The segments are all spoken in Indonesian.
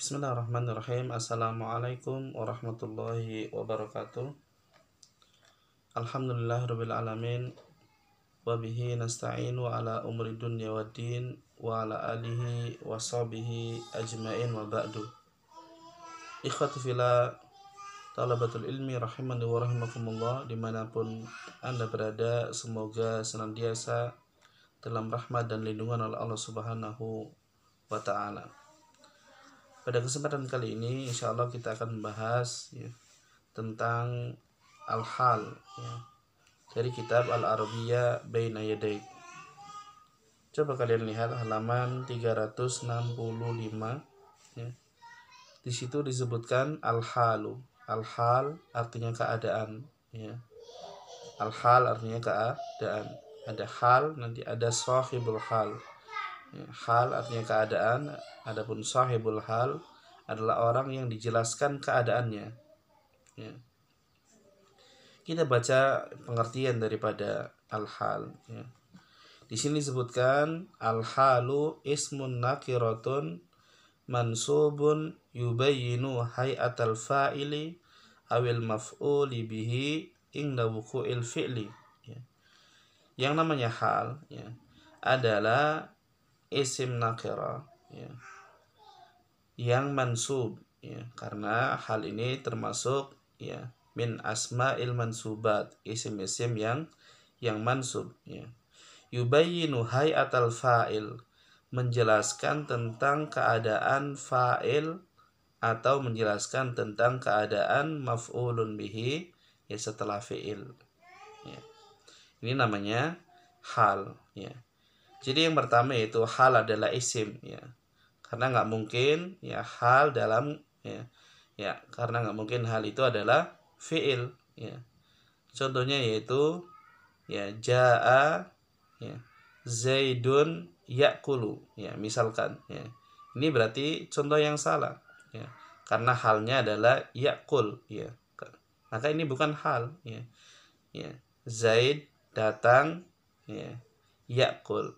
Bismillahirrahmanirrahim. Assalamualaikum warahmatullahi wabarakatuh. Alhamdulillahirabbil alamin wa bihi nasta'in wa ala umuri dunya waddin wa ala alihi wa sahbihi ajmain wa ba'du. Ikhwati fillah, talabatul ilmi rahimani wa rahimakumullah, dimanapun Anda berada, semoga senantiasa dalam rahmat dan lindungan oleh Allah Subhanahu wa ta'ala. Pada kesempatan kali ini insya Allah kita akan membahas tentang al-hal dari kitab Al-Arabiyyah Baina Yadaik. Coba kalian lihat halaman 365 Di situ disebutkan al-halu. Al-hal artinya keadaan Al-hal artinya keadaan. Ada hal, nanti ada sahibul hal. Hal artinya keadaan, adapun sahibul hal adalah orang yang dijelaskan keadaannya. Kita baca pengertian daripada al-hal. Di sini disebutkan al-halu ismun nakiratun mansubun yubayyinu hay'atal fa'ili awil maf'uli bihi inda wuqu'il fi'li. Yang namanya hal adalah isim nakira yang mansub karena hal ini termasuk min asma'il mansubat, isim-isim yang mansub yubayyinu hay'atal fa'il, menjelaskan tentang keadaan fa'il atau menjelaskan tentang keadaan maf'ulun bihi setelah fi'il. Ini namanya hal Jadi yang pertama yaitu hal adalah isim karena nggak mungkin hal dalam karena nggak mungkin hal itu adalah fiil Contohnya yaitu jaa zaidun yakulu misalkan ini berarti contoh yang salah karena halnya adalah yakul maka ini bukan hal Zaid datang yakul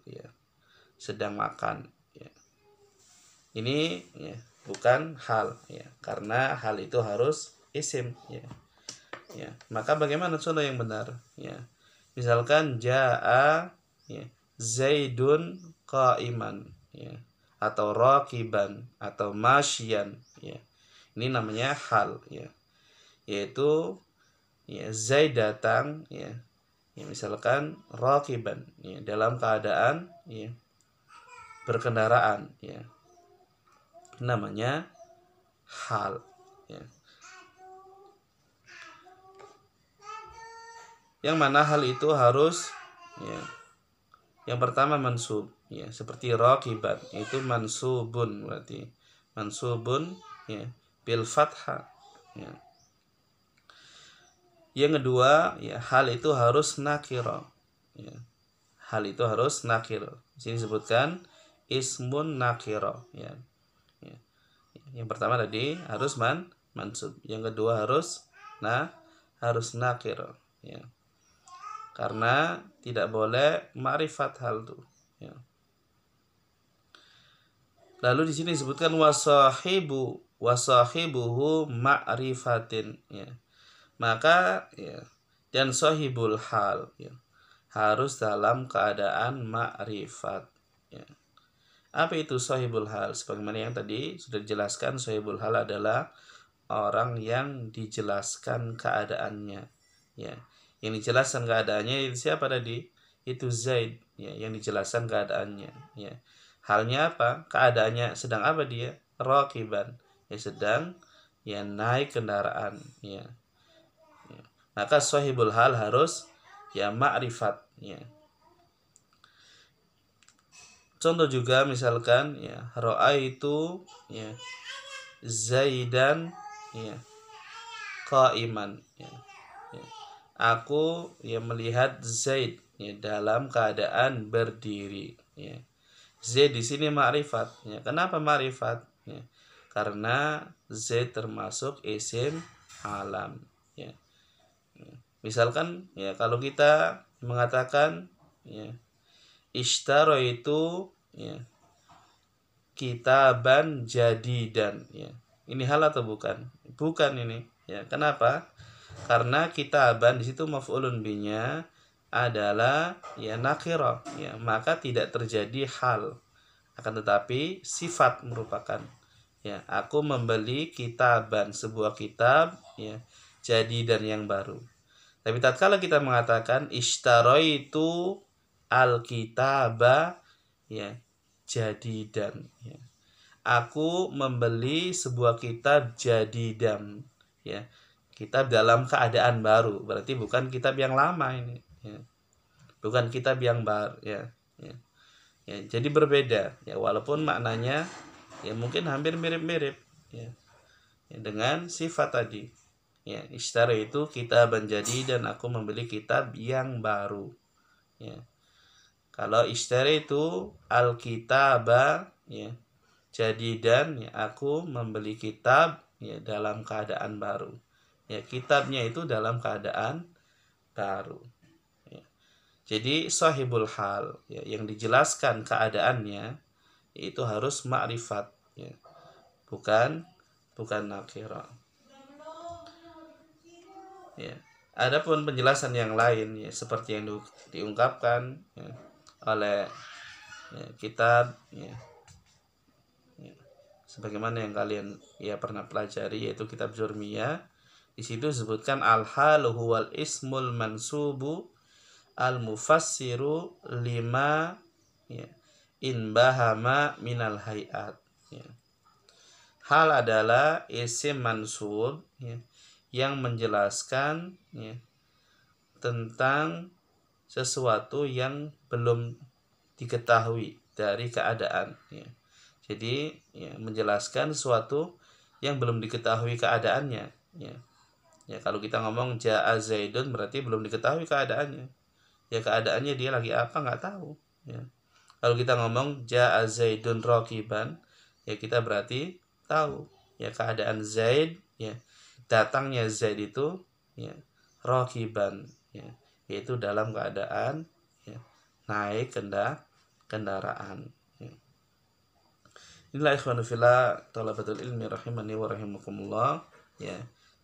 sedang makan ini bukan hal karena hal itu harus isim maka bagaimana contoh yang benar misalkan jaa zaidun qaiman atau raqiban atau masyian ini namanya hal yaitu Zaid datang misalkan raqiban dalam keadaan berkendaraan namanya hal yang mana hal itu harus yang pertama mansub seperti raqiban itu mansubun, berarti mansubun bil fathah Yang kedua, hal itu harus nakiro. Hal itu harus nakiro. Di sini disebutkan ismun nakiro. Yang pertama tadi harus mansub. Yang kedua harus nakiro. Karena tidak boleh ma'rifat hal itu. Lalu di sini disebutkan wasahibuhu ma'rifatin. Maka dan sahibul hal harus dalam keadaan ma'rifat. Apa itu sahibul hal? Sebagaimana yang tadi sudah dijelaskan, sahibul hal adalah orang yang dijelaskan keadaannya. Yang dijelaskan keadaannya itu siapa tadi? Itu Zaid yang dijelaskan keadaannya. Halnya apa? Keadaannya sedang apa dia? Raqiban, sedang naik kendaraan. Maka sahibul hal harus ma'rifat. Contoh juga misalkan ra'aitu Zaidan qaiman. Aku melihat Zaid dalam keadaan berdiri. Zaid di sini ma'rifat. Kenapa ma'rifat? Karena Zaid termasuk isim alam. Misalkan kalau kita mengatakan ishtara itu kitaban jadidan, ya. Ini hal atau bukan? Bukan ini, ya. Kenapa? Karena kitaban di situ maf'ulun binya adalah ya nakirah, ya, maka tidak terjadi hal. Akan tetapi sifat merupakan, ya, aku membeli kitaban, sebuah kitab, ya, jadidan yang baru. Tapi tatkala kita mengatakan ishtaraitu al-kitaba, ya, jadidan, ya. Aku membeli sebuah kitab jadidan, ya. Kitab dalam keadaan baru, berarti bukan kitab yang lama ini, ya. Bukan kitab yang baru, ya. Ya. Ya, jadi berbeda, ya, walaupun maknanya ya mungkin hampir mirip-mirip, ya. Ya, dengan sifat tadi. Ya, ishtara itu kitaban jadidan, aku membeli kitab yang baru, ya. Kalau ishtara itu al-kitaba, ya, jadidan, ya, aku membeli kitab, ya, dalam keadaan baru. Ya, kitabnya itu dalam keadaan baru, ya. Jadi sahibul hal, ya, yang dijelaskan keadaannya itu harus ma'rifat, ya, bukan nakirah, ya. Adapun penjelasan yang lain, ya, seperti yang diungkapkan, ya, oleh, ya, kitab, ya, ya, sebagaimana yang kalian ya pernah pelajari, yaitu kitab Jurmiyah. Di situ disebutkan al-halu huwal ismul mansubu al-mufassiru lima, ya, in bahama minal hayat, ya. Hal adalah isim mansub, ya, yang menjelaskan, ya, tentang sesuatu yang belum diketahui dari keadaan, ya. Jadi ya, menjelaskan sesuatu yang belum diketahui keadaannya, ya. Ya, kalau kita ngomong ja'a Zaidun berarti belum diketahui keadaannya. Ya, keadaannya dia lagi apa nggak tahu, ya. Kalau kita ngomong ja'a Zaidun raqiban, ya kita berarti tahu, ya, keadaan Zaid, ya, datangnya Zaid itu, ya, raqiban, ya, yaitu dalam keadaan, ya, naik kendaraan, ya. Inilah ikhwanu fillah thalabatul ilmi rahimani wa rahimakumullah, ya,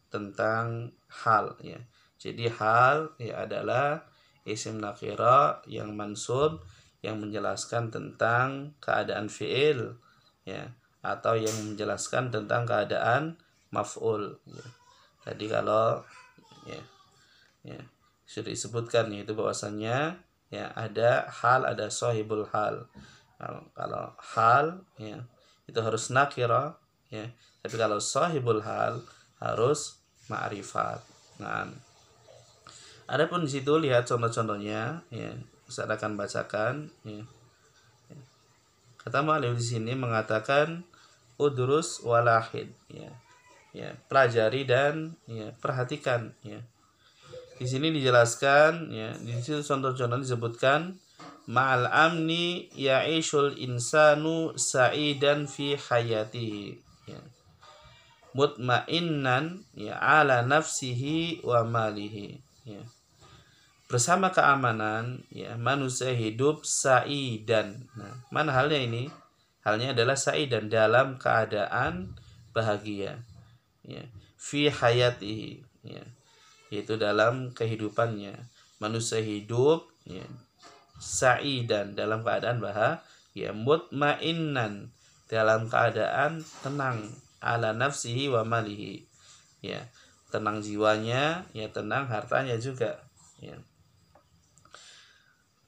tentang hal, ya. Jadi hal, ya, adalah isim nakira yang mansub yang menjelaskan tentang keadaan fi'il, ya, atau yang menjelaskan tentang keadaan maf'ul, ya. Tadi kalau, ya, ya sudah disebutkan, yaitu bahwasannya, ya, ada hal, ada sahibul hal. Kalau hal, ya, itu harus nakira, ya. Tapi kalau sahibul hal harus ma'rifat. Nah, adapun di situ lihat contoh-contohnya, ya. Ustaz akan bacakan, ya. Kata mu'allif di sini mengatakan udrus walahid, ya. Ya, pelajari dan, ya, perhatikan, ya. Di sini dijelaskan, ya, di situ contoh-contoh disebutkan ma'al amni ya'ishul insanu sa'idan fi hayatihi, ya. Mutmainnan, ya, ala nafsihi wa malihi, ya. Bersama keamanan, ya, manusia hidup sa'idan. Nah, mana halnya ini? Halnya adalah sa'idan, dalam keadaan bahagia, ya. Fi hayatihi, ya, yaitu dalam kehidupannya. Manusia hidup, ya, sa'idan, dalam keadaan bahagia. Mutmainnan, dalam keadaan tenang, ala nafsihi wa malihi, ya, tenang jiwanya, ya, tenang hartanya juga, ya.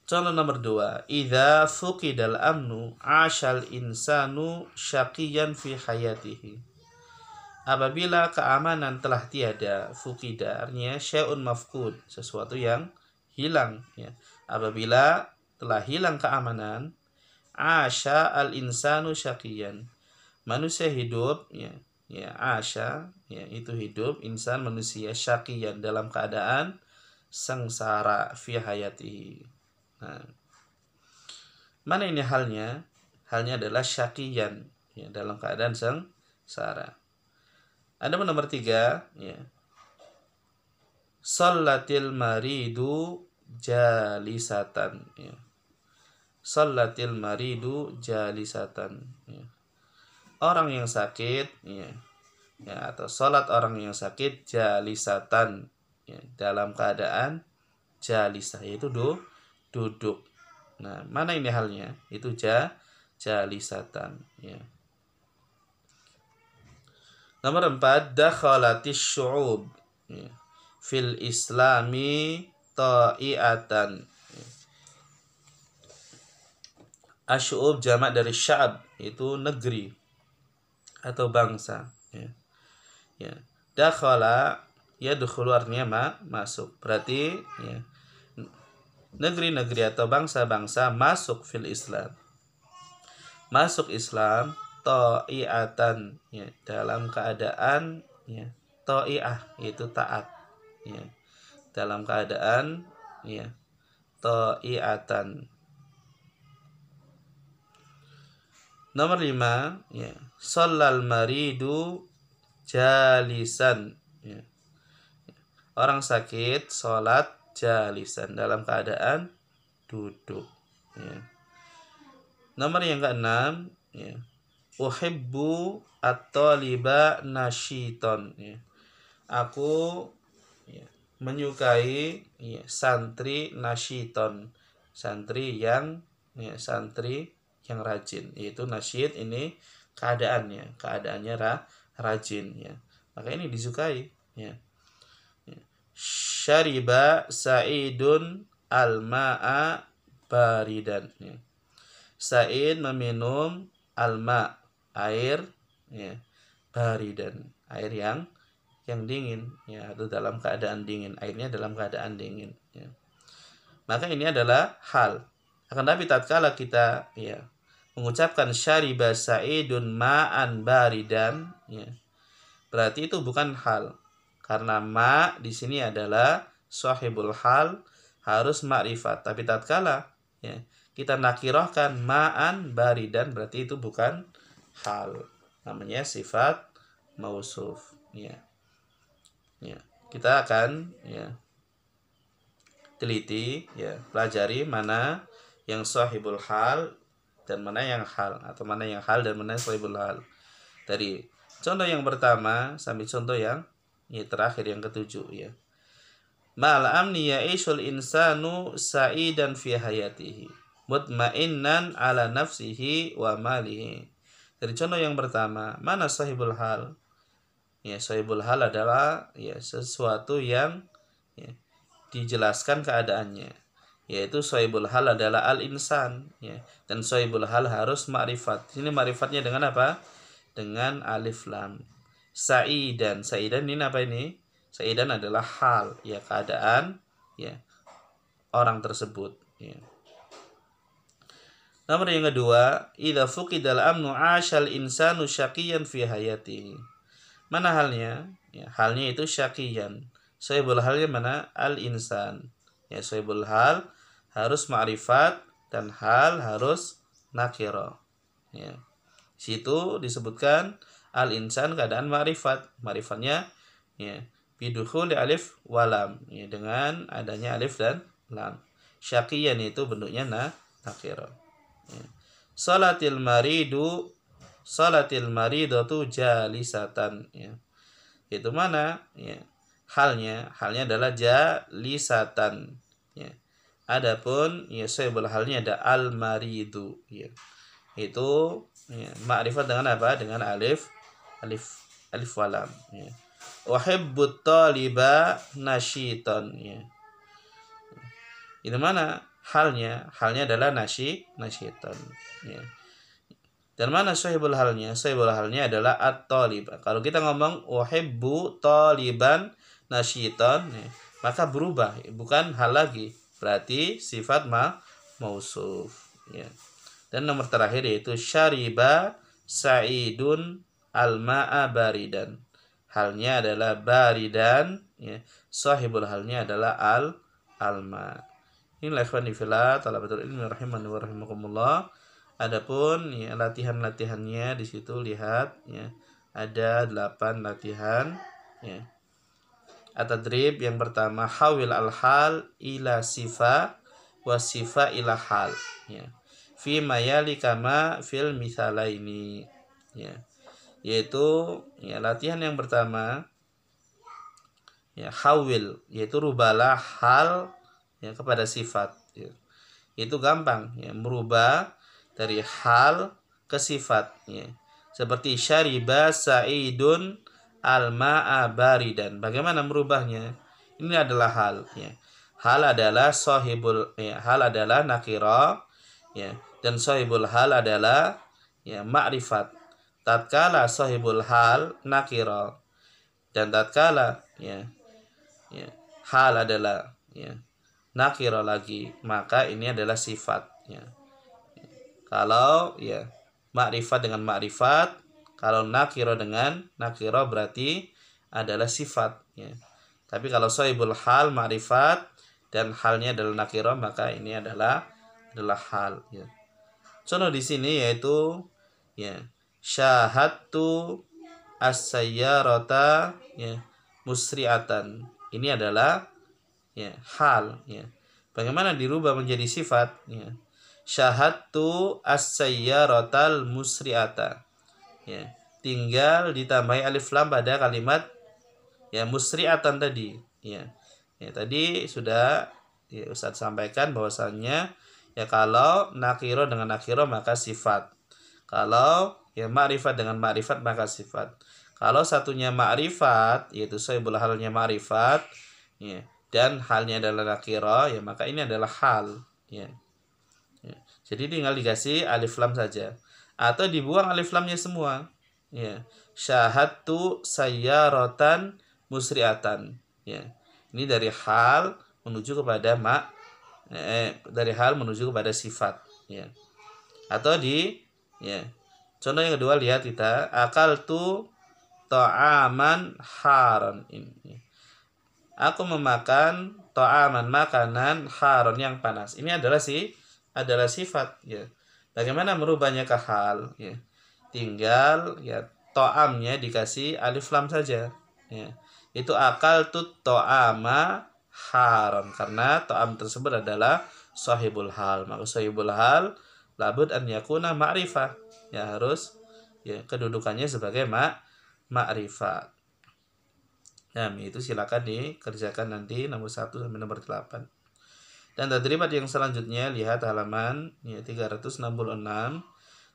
Contoh nomor 2, idza fuqidal amnu ashal insanu syaqiyan fi hayatihi. Apabila keamanan telah tiada, fuqida artinya syai'un mafqud, sesuatu yang hilang, ya. Apabila telah hilang keamanan, asya al insanu syaqiyan, manusia hidup, ya, ya, asya, ya, itu hidup, insan manusia, syaqiyan, dalam keadaan sengsara fi hayatihi. Nah, mana ini halnya? Halnya adalah syaqiyan, ya, dalam keadaan sengsara. Ada nomor 3, ya. Shallatil maridu jalisatan, ya. Shallatil maridu jalisatan, ya. orang yang sakit, ya, atau sholat orang yang sakit jalisatan, ya, dalam keadaan jalisah, yaitu duduk. Nah, mana ini halnya? Itu jalisatan, ya. Nomor 4, dakhalatis syu'ub, ya, fil islami ta'iatan. Asy'ub jamak dari sya'ab, itu negeri atau bangsa, ya. Ya. Dakhala yadkhulu artinya masuk. Berarti, ya, negeri-negeri atau bangsa-bangsa masuk fil Islam. Masuk Islam ta'iatan, ya, dalam keadaan, ya, ta'iah, yaitu taat, ya. Dalam keadaan, ya, ta'iatan. Nomor 5, ya, shallal maridu jalisan, ya. Orang sakit sholat jalisan, dalam keadaan duduk, ya. Nomor yang ke-6, ya, uhibbu at-taliba nasyiton, ya. Aku, ya, menyukai, ya, santri nasyiton, santri yang, ya, santri yang rajin, yaitu nasyid ini keadaannya rajin, ya. Maka ini disukai, ya. Syariba Sa'idun al-ma'a baridan, ya. Sa'id meminum al-ma', air, ya, baridan, air yang dingin, ya, atau dalam keadaan dingin, airnya dalam keadaan dingin, ya. Maka ini adalah hal. Akan tapi tatkala kita, ya, mengucapkan syariba Sa'idun ma'an baridan, ya, berarti itu bukan hal. Karena ma di sini adalah sahibul hal, harus ma'rifat. Tapi tatkala, ya, kita nakirahkan ma'an baridan, berarti itu bukan hal. Namanya sifat mausuf, ya. Ya, kita akan, ya, teliti, ya, pelajari mana yang sahibul hal dan mana yang hal, atau mana yang hal dan mana yang sahibul hal. Dari contoh yang pertama sampai contoh yang, ya, terakhir, yang ke-7, ya. Ma'al amni ya'ishul insanu sa'idan fi hayatihi mutmainnan ala nafsihi wa malihi. Dari contoh yang pertama, mana sahibul hal? Ya, sahibul hal adalah, ya, sesuatu yang, ya, dijelaskan keadaannya, yaitu sahibul hal adalah al-insan, ya, dan sahibul hal harus ma'rifat. Ini ma'rifatnya dengan apa? Dengan alif lam. Sa'idan ini apa ini? Sa'idan adalah hal, ya, keadaan, ya, orang tersebut, ya. Nomor yang kedua, idza fuqidal amnu 'ashal insanu syaqiyan fi hayatihi. Mana halnya? Ya, halnya itu syaqiyan. Sahibul halnya mana? Al-insan. Ya, sahibul hal harus ma'rifat dan hal harus nakirah. Ya. Situ disebutkan al-insan keadaan ma'rifat. Ma'rifatnya, ya, bidukhuli alif walam, ya, dengan adanya alif dan lam. Syaqiyan itu bentuknya nakirah. Ya. Salatil maridatu jalisatan, ya. Itu mana? Ya. Halnya adalah jalisatan, ya. Adapun, ya, sahibul halnya ada al-maridu, ya. Itu, ya, ma'rifat dengan apa? Dengan alif walam, ya. Uhibbut taliba nasyiton, ya. Itu mana? Halnya adalah nasyiton, ya. Dan mana sahibul halnya? Sahibul halnya adalah at-talib. Kalau kita ngomong uhibbu taliban nasyiton, ya, maka berubah, bukan hal lagi, berarti sifat mausuf, ya. Dan nomor terakhir yaitu syariba sa'idun al-ma'a baridan. Halnya adalah baridan, ya. Sahibul halnya adalah al-ma. Inilah ikhwan fillah talabatul ilmi rahimani wa rahimakumullah. Adapun, ya, latihan-latihannya di situ lihat, ya, ada 8 latihan, ya. At-tadrib yang pertama, hawil al-hal ila sifa wa sifa ila hal, ya. Fi mayali kama fil misalaini, ya. yaitu ya latihan yang pertama ya hawil, yaitu rubalah hal ya kepada sifat ya. Itu gampang ya, merubah dari hal ke sifat ya. Seperti syariba sa'idun al-ma'a baridan. Bagaimana merubahnya? Ini adalah hal ya. Hal adalah sahibul ya, hal adalah nakira ya, dan sahibul hal adalah ya ma'rifat. Tatkala sahibul hal nakira dan tatkala ya hal adalah ya nakira lagi, maka ini adalah sifat ya. Kalau ya makrifat dengan makrifat, kalau nakira dengan nakira berarti adalah sifat ya. Tapi kalau sahibul hal makrifat dan halnya adalah nakira, maka ini adalah hal ya. Contoh di sini yaitu ya syahadtu as-sayyarata ya musri'atan. Ini adalah ya hal ya. Bagaimana dirubah menjadi sifat ya? Syahadtu as-sayyaratal musri'ata ya. Tinggal ditambahi alif lam pada kalimat ya musri'atan tadi ya. Ya tadi sudah ya Ustaz sampaikan bahwasannya ya kalau nakiro dengan nakiro maka sifat. Kalau ya ma'rifat dengan ma'rifat maka sifat. Kalau satunya ma'rifat yaitu sahibul halnya ma'rifat ya, dan halnya adalah nakiro ya, maka ini adalah hal ya. Ya. Jadi tinggal dikasih alif lam saja atau dibuang alif lamnya semua ya. Syahadtu sayyaratan musri'atan ya. Ini dari hal menuju kepada dari hal menuju kepada sifat ya. Atau di ya. Contoh yang kedua, lihat kita akaltu ta'aman haron ini. Aku memakan ta'aman makanan haron yang panas. Ini adalah sifat ya. Bagaimana merubahnya ke hal ya? Tinggal ya ta'amnya dikasih alif lam saja ya. Itu akaltu ta'ama haron, karena ta'am tersebut adalah sahibul hal. Maka sahibul hal labud an yakuna ma'rifah ya, harus ya kedudukannya sebagai ma'rifat. Nah, itu silakan dikerjakan nanti nomor 1 sampai nomor 8. Dan tadribat yang selanjutnya lihat halaman ya 366.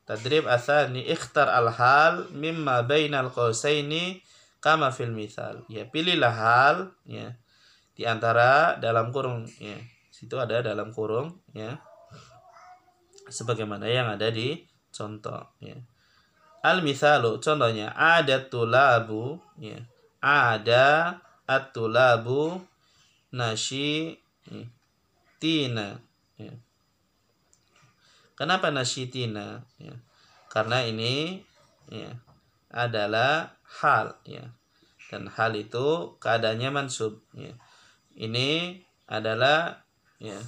Tadrib atsani ikhtar al-hal mimma bainal qausaini kama fil mithal. Ya, pilihlah hal ya di antara dalam kurung ya. Situ ada dalam kurung ya. Sebagaimana yang ada di contoh ya. Al-mithalu, contohnya ada tulabu ya. Ada at-tulabu nasyitina ya. Kenapa nasyitina ya? Karena ini ya adalah hal ya. Dan hal itu keadaannya mansub ya. Ini adalah ya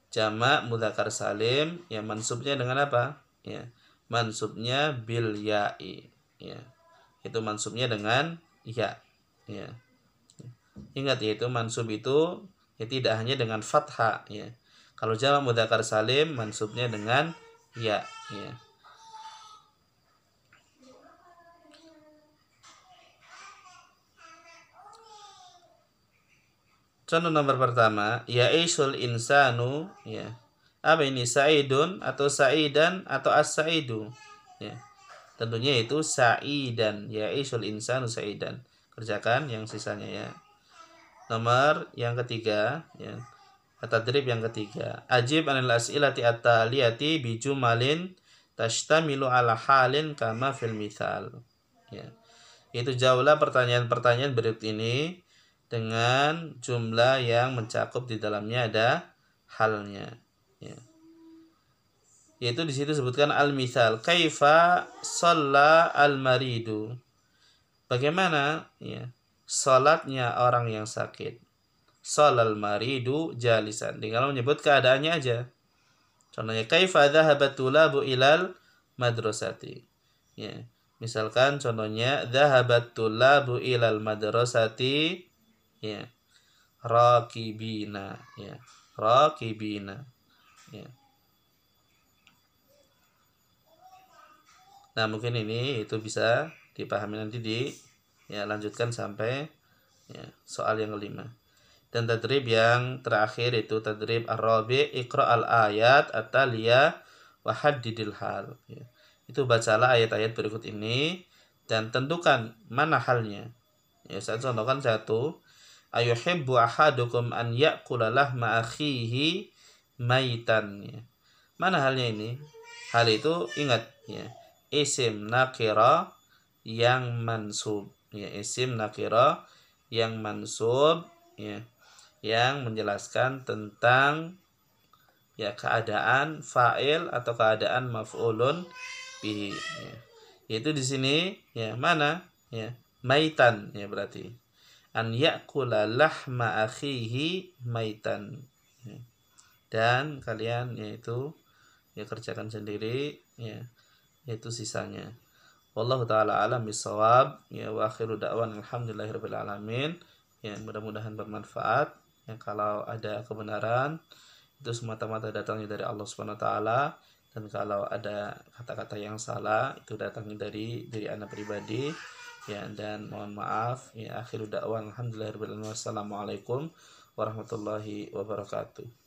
jamak mudzakkar salim ya, mansubnya dengan apa? Ya. Mansubnya bil ya'i ya. Itu mansubnya dengan ya. Ya. Ingat ya, itu mansub itu ya tidak hanya dengan fathah ya. Kalau jamak mudzakkar salim mansubnya dengan ya ya. Contoh nomor pertama, ya'isul insanu ya. Apa ini? Sa'idun atau sa'idan atau as-sa'idu ya. Tentunya itu sa'idan, ya'isul insanu sa'idan. Kerjakan yang sisanya ya. Nomor yang ketiga ya. Tadrib yang ketiga. Ajib anil as'ilati at-taliyati bi jumalin tashtamilu ala halin kama fil mithal. Ya. Itu jawablah pertanyaan-pertanyaan berikut ini dengan jumlah yang mencakup di dalamnya ada halnya. Ya. Yaitu di situ sebutkan al-mithal. Kaifa shalla al-maridu. Bagaimana ya salatnya orang yang sakit? Shalal maridu jalisan. Tinggal menyebut keadaannya aja. Contohnya kaifa dhahabat tulabu ilal madrasati. Ya. Misalkan contohnya dhahabat tulabu ilal madrasati ya rakibina ya. Rakibina ya. Nah, mungkin ini itu bisa dipahami nanti lanjutkan sampai soal yang kelima. Dan tadrib yang terakhir itu tadrib ar-rabi, iqra al-ayat at-taliyah wa haddidil hal. Itu bacalah ayat-ayat berikut ini dan tentukan mana halnya. Saya contohkan satu. Ayuhibbu ahadukum an ya'kula lahma akhihi maitan. Mana halnya ini? Hal itu ingat isim nakira yang mansub. Isim nakira yang mansub yang menjelaskan tentang keadaan fa'il atau keadaan maf'ulun bihi. Yaitu di sini mana? Maitan berarti. An ya'kula lahma akhihi maitan. Dan kalian yaitu kerjakan sendiri yaitu sisanya. Wallahu taala alam bisawab. Wa akhiru da'wan alhamdulillahirabbil alamin. Mudah-mudahan bermanfaat. Kalau ada kebenaran itu semata-mata datangnya dari Allah Subhanahu wa taala, dan kalau ada kata-kata yang salah itu datangnya dari diri Anda pribadi. Dan mohon maaf. Akhiru da'wan alhamdulillahirabbil alamin. Wassalamualaikum warahmatullahi wabarakatuh.